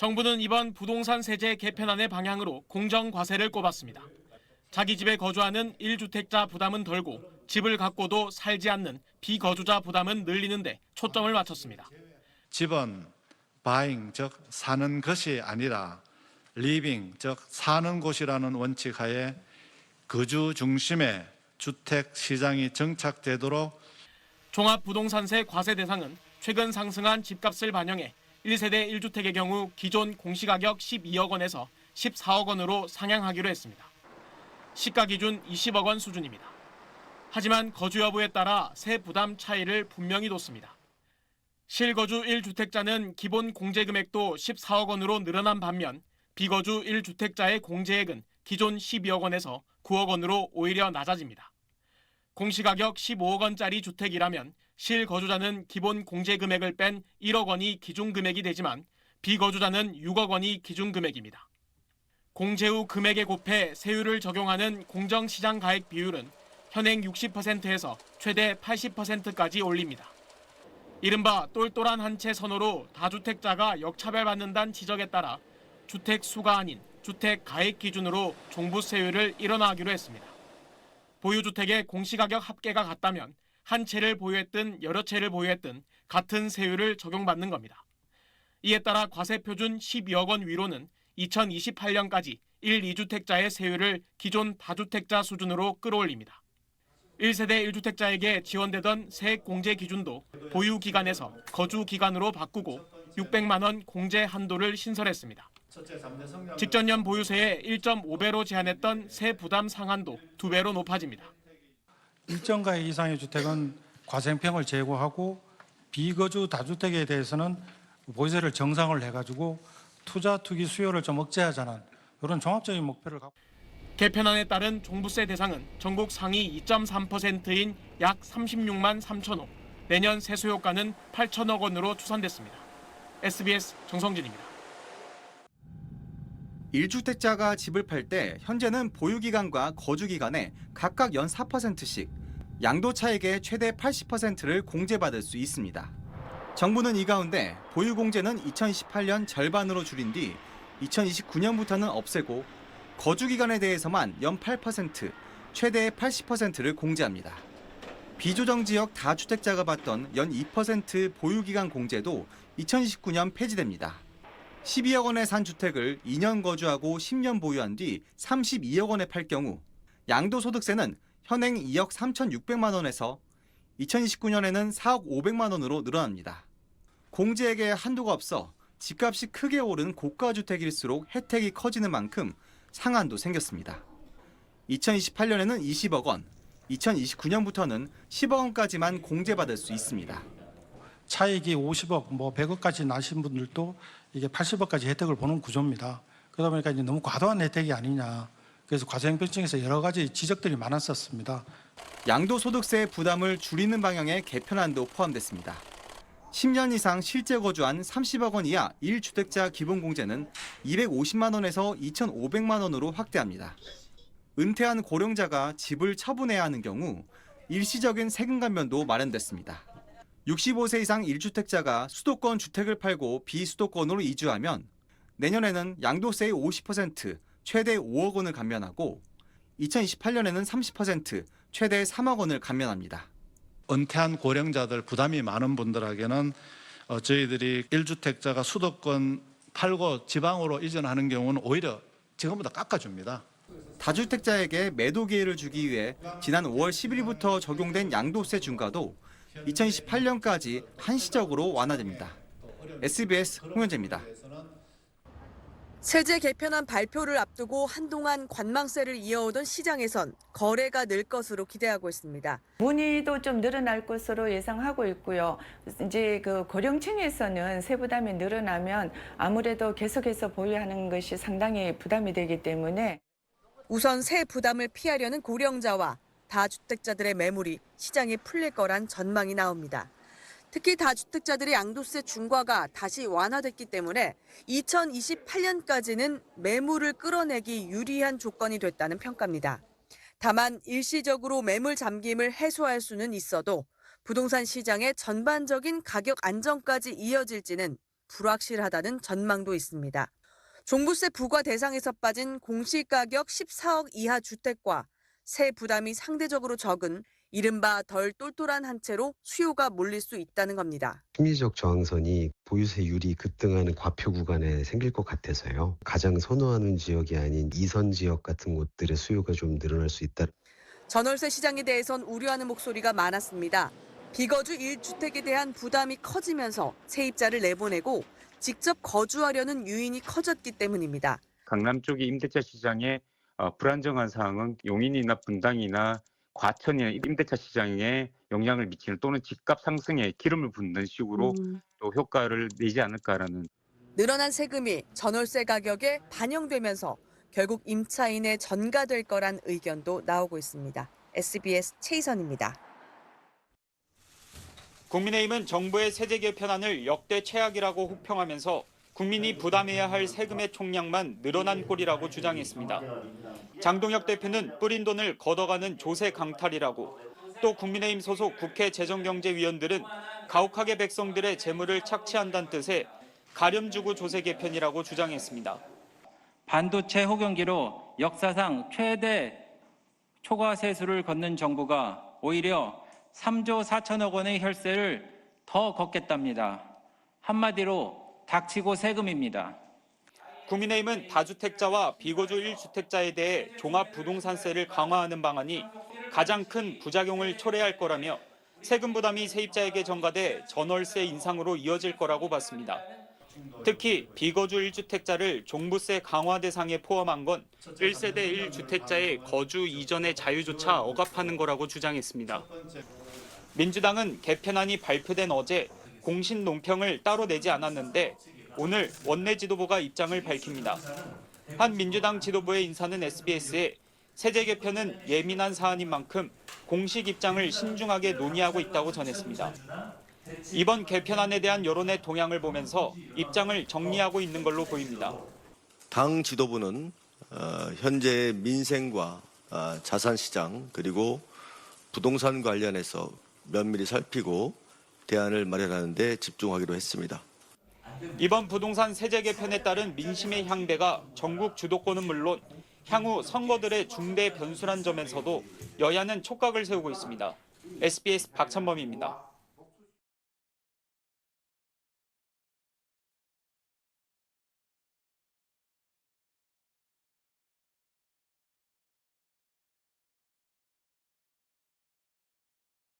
정부는 이번 부동산 세제 개편안의 방향으로 공정과세를 꼽았습니다. 자기 집에 거주하는 1주택자 부담은 덜고 집을 갖고도 살지 않는 비거주자 부담은 늘리는 데 초점을 맞췄습니다. 집은 buying, 즉 사는 것이 아니라 living, 즉 사는 곳이라는 원칙 하에 거주 중심의 주택 시장이 정착되도록 종합부동산세 과세 대상은 최근 상승한 집값을 반영해 1세대 1주택의 경우 기존 공시가격 12억 원에서 14억 원으로 상향하기로 했습니다. 시가 기준 20억 원 수준입니다. 하지만 거주 여부에 따라 세 부담 차이를 분명히 뒀습니다. 실거주 1주택자는 기본 공제 금액도 14억 원으로 늘어난 반면 비거주 1주택자의 공제액은 기존 12억 원에서 9억 원으로 오히려 낮아집니다. 공시가격 15억 원짜리 주택이라면 실거주자는 기본 공제 금액을 뺀 1억 원이 기준금액이 되지만 비거주자는 6억 원이 기준금액입니다. 공제 후 금액에 곱해 세율을 적용하는 공정시장 가액 비율은 현행 60%에서 최대 80%까지 올립니다. 이른바 똘똘한 한 채 선호로 다주택자가 역차별받는다는 지적에 따라 주택 수가 아닌 주택 가액 기준으로 종부세율을 일원화하기로 했습니다. 보유주택의 공시가격 합계가 같다면 한 채를 보유했든 여러 채를 보유했든 같은 세율을 적용받는 겁니다. 이에 따라 과세표준 12억 원 위로는 2028년까지 1, 2주택자의 세율을 기존 다주택자 수준으로 끌어올립니다. 1세대 1주택자에게 지원되던 세액 공제 기준도 보유 기간에서 거주 기간으로 바꾸고 600만 원 공제 한도를 신설했습니다. 직전년 보유세의 1.5배로 제한했던 세 부담 상한도 2배로 높아집니다. 일정 가액 이상의 주택은 과세형평을 제고하고 비거주 다주택에 대해서는 보유세를 정상을 해가지고 투자 투기 수요를 좀 억제하자는 이런 종합적인 목표를 갖고. 개편안에 따른 종부세 대상은 전국 상위 2.3%인 약 36만 3천호, 내년 세수효과는 8천억 원으로 추산됐습니다. SBS 정성진입니다. 1주택자가 집을 팔 때 현재는 보유기간과 거주기간에 각각 연 4%씩 양도차익의 최대 80%를 공제받을 수 있습니다. 정부는 이 가운데 보유공제는 2028년 절반으로 줄인 뒤 2029년부터는 없애고 거주기간에 대해서만 연 8%, 최대 80%를 공제합니다. 비조정지역 다주택자가 받던 연 2% 보유기간 공제도 2029년 폐지됩니다. 12억 원에 산 주택을 2년 거주하고 10년 보유한 뒤 32억 원에 팔 경우 양도소득세는 현행 2억 3,600만 원에서 2029년에는 4억 500만 원으로 늘어납니다. 공제액에 한도가 없어 집값이 크게 오른 고가주택일수록 혜택이 커지는 만큼 상한도 생겼습니다. 2028년에는 20억 원, 2029년부터는 10억 원까지만 공제받을 수 있습니다. 차익이 50억, 100억까지 나신 분들도 이게 80억까지 혜택을 보는 구조입니다. 그러다 보니까 이제 너무 과도한 혜택이 아니냐. 그래서 과세형평증에서 여러 가지 지적들이 많았었습니다. 양도소득세 부담을 줄이는 방향의 개편안도 포함됐습니다. 10년 이상 실제 거주한 30억 원 이하 1주택자 기본공제는 250만 원에서 2,500만 원으로 확대합니다. 은퇴한 고령자가 집을 처분해야 하는 경우 일시적인 세금 감면도 마련됐습니다. 65세 이상 1주택자가 수도권 주택을 팔고 비수도권으로 이주하면 내년에는 양도세의 50%, 최대 5억 원을 감면하고 2028년에는 30%, 최대 3억 원을 감면합니다. 은퇴한 고령자들 부담이 많은 분들에게는 저희들이 1주택자가 수도권 팔고 지방으로 이전하는 경우는 오히려 지금보다 깎아줍니다. 다주택자에게 매도 기회를 주기 위해 지난 5월 10일부터 적용된 양도세 중과도 2028년까지 한시적으로 완화됩니다. SBS 홍현재입니다. 세제 개편안 발표를 앞두고 한동안 관망세를 이어오던 시장에선 거래가 늘 것으로 기대하고 있습니다. 문의도 좀 늘어날 것으로 예상하고 있고요. 이제 그 고령층에서는 세부담이 늘어나면 아무래도 계속해서 보유하는 것이 상당히 부담이 되기 때문에 우선 세 부담을 피하려는 고령자와 다주택자들의 매물이 시장에 풀릴 거란 전망이 나옵니다. 특히 다주택자들의 양도세 중과가 다시 완화됐기 때문에 2028년까지는 매물을 끌어내기 유리한 조건이 됐다는 평가입니다. 다만 일시적으로 매물 잠김을 해소할 수는 있어도 부동산 시장의 전반적인 가격 안정까지 이어질지는 불확실하다는 전망도 있습니다. 종부세 부과 대상에서 빠진 공시가격 14억 이하 주택과 세 부담이 상대적으로 적은 이른바 덜 똘똘한 한 채로 수요가 몰릴 수 있다는 겁니다. 심리적 저항선이 보유세율이 급등하는 과표 구간에 생길 것 같아서요. 가장 선호하는 지역이 아닌 2선 지역 같은 곳들의 수요가 좀 늘어날 수 있다. 전월세 시장에 대해선 우려하는 목소리가 많았습니다. 비거주 1주택에 대한 부담이 커지면서 세입자를 내보내고 직접 거주하려는 유인이 커졌기 때문입니다. 강남 쪽의 임대차 시장의 불안정한 상황은 용인이나 분당이나 과천이나 임대차 시장에 영향을 미치는 또는 집값 상승에 기름을 붓는 식으로 또 효과를 내지 않을까라는. 늘어난 세금이 전월세 가격에 반영되면서 결국 임차인에 전가될 거란 의견도 나오고 있습니다. SBS 최희선입니다. 국민의힘은 정부의 세제 개편안을 역대 최악이라고 혹평하면서 국민이 부담해야 할 세금의 총량만 늘어난 꼴이라고 주장했습니다. 장동혁 대표는 뿌린 돈을 걷어가는 조세 강탈이라고, 또 국민의힘 소속 국회 재정경제위원들은 가혹하게 백성들의 재물을 착취한다는 뜻의 가렴주구 조세 개편이라고 주장했습니다. 반도체 호경기로 역사상 최대 초과 세수를 걷는 정부가 오히려 3조 4천억 원의 혈세를 더 걷겠답니다. 한마디로 닥치고 세금입니다. 국민의힘은 다주택자와 비거주 1주택자에 대해 종합부동산세를 강화하는 방안이 가장 큰 부작용을 초래할 거라며 세금 부담이 세입자에게 전가돼 전월세 인상으로 이어질 거라고 봤습니다. 특히 비거주 1주택자를 종부세 강화 대상에 포함한 건 1세대 1주택자의 거주 이전의 자유조차 억압하는 거라고 주장했습니다. 민주당은 개편안이 발표된 어제 공신 논평을 따로 내지 않았는데 오늘 원내 지도부가 입장을 밝힙니다. 한 민주당 지도부의 인사는 SBS에 세제 개편은 예민한 사안인 만큼 공식 입장을 신중하게 논의하고 있다고 전했습니다. 이번 개편안에 대한 여론의 동향을 보면서 입장을 정리하고 있는 걸로 보입니다. 당 지도부는 현재 민생과 자산시장 그리고 부동산 관련해서 면밀히 살피고 대안을 마련하는 데 집중하기로 했습니다. 이번 부동산 세제 개편에 따른 민심의 향배가 전국 주도권은 물론 향후 선거들의 중대 변수란 점에서도 여야는 촉각을 세우고 있습니다. SBS 박찬범입니다.